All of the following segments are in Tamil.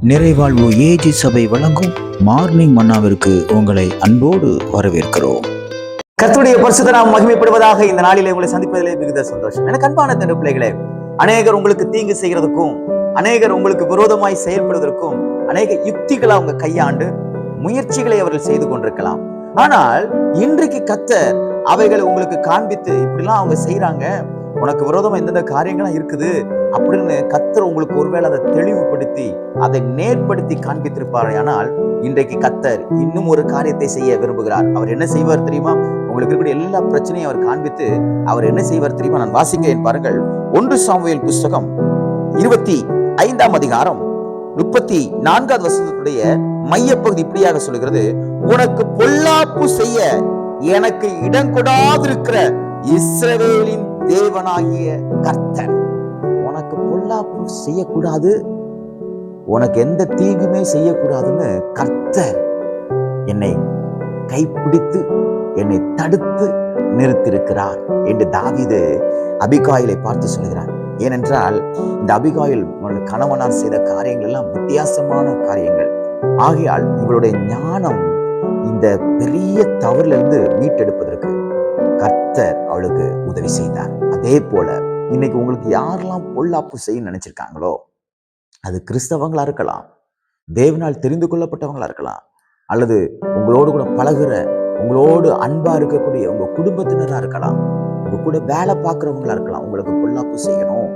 நிறைவாழ்வு ஏஜி சபை வழங்கும் மார்னிங் மன்னாவிற்கு உங்களை அன்போடு வரவேற்கிறோம். கர்த்தருடைய பரிசுத்த நாமம் மகிமைப்படுவதாக. இந்த நாளிலே உங்களை சந்திப்பதிலே மிகுந்த சந்தோஷம். எனக்கு அன்பான தன் பிள்ளைகளே, அநேகர் உங்களுக்கு தீங்கு செய்கிறதுக்கும், அநேகர் உங்களுக்கு விரோதமாய் செயல்படுவதற்கும் அநேக யுக்திகளை அவங்க கையாண்டு முயற்சிகளை அவர்கள் செய்து கொண்டிருக்கலாம். ஆனால் இன்றைக்கு கர்த்தர் அவைகளை உங்களுக்கு காண்பித்து, இப்படிலாம் அவங்க செய்யறாங்க, உனக்கு விரோதமா எந்தெந்த காரியங்கள்லாம் இருக்குது அப்படின்னு கர்த்தர் உங்களுக்கு ஒருவேளை அதை தெளிவுபடுத்தி அதை நேர்படுத்தி காண்பித்திருப்பார். ஆனால் இன்றைக்கு கர்த்தர் இன்னும் ஒரு காரியத்தை செய்ய விரும்புகிறார். அவர் என்ன செய்வார் தெரியுமா? உங்களுக்கு இருக்கக்கூடிய எல்லா பிரச்சனையும் அவர் காண்பித்து அவர் என்ன செய்வார் தெரியுமா? நான் வாசிக்கிறேன் பாருங்கள். 1 சாமுவேல் புஸ்தகம் 25 அதிகாரம் 34 வசனத்துடைய மையப்பகுதி இப்படியாக சொல்கிறது: உனக்கு பொல்லாப்பு செய்ய எனக்கு இடம் கொடாதிருக்கிற இஸ்ரவேலின் தேவனாகிய கர்த்தர். உனக்கு பொல்லாப்பு செய்யக்கூடாது, உனக்கு எந்த தீங்குமே செய்யக்கூடாதுன்னு கர்த்தர் என்னை கைப்பிடித்து என்னை தடுத்து நிறுத்தியிருக்கிறார் என்று தாவீது அபிகாயிலை பார்த்து சொல்கிறார். ஏனென்றால் இந்த அபிகாயில் கணவனார் செய்த காரியங்கள் எல்லாம் வித்தியாசமான காரியங்கள். ஆகையால் இவளுடைய ஞானம் இந்த பெரிய தவறிலிருந்து மீட்டெடுப்பதற்கு கர்த்தர் அவளுக்கு உதவி செய்தார். அதே போல இன்னைக்கு உங்களுக்கு யாரெல்லாம் பொல்லாப்பு செய்ய நினைச்சிருக்காங்களோ, அது கிறிஸ்தவங்களா இருக்கலாம், தேவனால் தெரிந்து கொள்ளப்பட்டவங்களா இருக்கலாம், அல்லது உங்களோடு கூட பழகுற, உங்களோடு அன்பா இருக்கக்கூடிய உங்க குடும்பத்தினரா இருக்கலாம், உங்க கூட வேலை பார்க்கிறவங்களா இருக்கலாம். உங்களுக்கு பொல்லாப்பு செய்யணும்,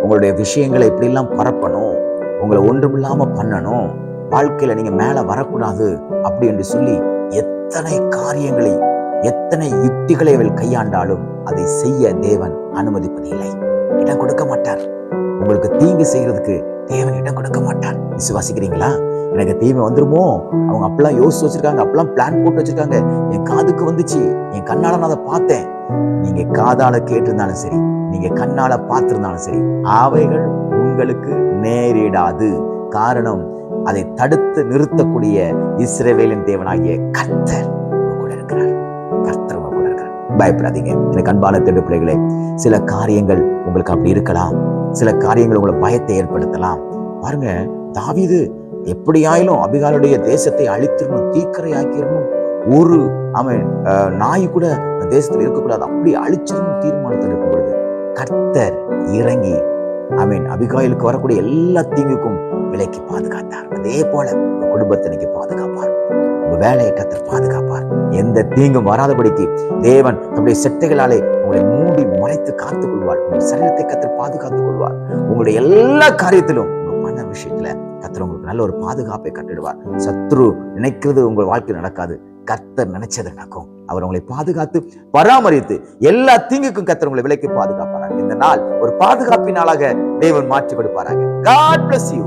உங்களுடைய விஷயங்களை எப்படி எல்லாம் பரப்பணும், உங்களை ஒன்றுமில்லாம பண்ணணும், வாழ்க்கையில நீங்க மேல வரக்கூடாது அப்படி என்று சொல்லி எத்தனை காரியங்களை, எத்தனை யுக்திகளை அவள் கையாண்டாலும் அதை செய்ய தேவன் அனுமதிப்பதில்லை, இடம் கொடுக்க மாட்டார். உங்களுக்கு தீங்கு செய்யறதுக்கு தேவன் இடம் கொடுக்க மாட்டார். விசுவாசிக்கிறீங்களா? எனக்கு தீமை வந்துருமோ, அவங்க அப்பெல்லாம் யோசிச்சு வச்சிருக்காங்க, அப்பெல்லாம் பிளான் போட்டு வச்சிருக்காங்க, என் காதுக்கு வந்துச்சு, என் கண்ணால நான் அதை பார்த்தேன். நீங்க காதால கேட்டிருந்தாலும் சரி, நீங்க கண்ணால பார்த்திருந்தாலும் சரி, அவைகள் உங்களுக்கு நேரிடாது. காரணம், அதை தடுத்து நிறுத்தக்கூடிய இஸ்ரவேலின் தேவனாகிய கர்த்தர் கூட இருக்கிறார். கர்த்தர் கூட இருக்கிறார். பயப்படாதீங்க. எனக்கு அன்பான தேடு பிள்ளைகளே, சில காரியங்கள் உங்களுக்கு அப்படி இருக்கலாம், சில காரியங்கள் உங்களை பயத்தை ஏற்படுத்தலாம். பாருங்க, தாவீது எப்படியாயிலும் அபிகாலுடைய தேசத்தை அழித்திரணும், தீக்கரை ஆக்கிடணும், ஒரு நாய் கூட தேசத்தில் இருக்கக்கூடாது, அப்படி அழிச்சிடணும் தீர்மானத்தில் இருக்கும் பொழுது கர்த்தர் இறங்கி அபிகாயிலுக்கு வரக்கூடிய எல்லா தீங்குக்கும் விலைக்கு பாதுகாத்தார். அதே போல உங்க குடும்பத்தினைக்கு பாதுகாப்பார், உங்க வேலையை கர்த்தர் பாதுகாப்பார். எந்த தீங்கும் வராதபடிக்கு தேவன் தன்னுடைய செட்டைகளாலே உங்களை மூடி மறைத்து காத்துக் கொள்வார். உங்கள் சரீரத்தை கர்த்தர் பாதுகாத்துக் கொள்வார். உங்களுடைய எல்லா காரியத்திலும், உங்க பண விஷயத்துல கர்த்தர் உங்களுக்கு நல்ல ஒரு பாதுகாப்பை கட்டிடுவார். சத்ரு நினைக்கிறது உங்கள் வாழ்க்கையில் நடக்காது, கர்த்தர் நினைச்சது நடக்கும். அவர் உங்களை பாதுகாத்து பராமரித்து எல்லா தீங்குக்கும் கர்த்தர் உங்களை விலைக்கு பாதுகாப்பாராங்க. இந்த நாள் ஒரு பாதுகாப்பின் நாளாக தேவன் மாற்றி கொடுப்பாராங்க. God bless you.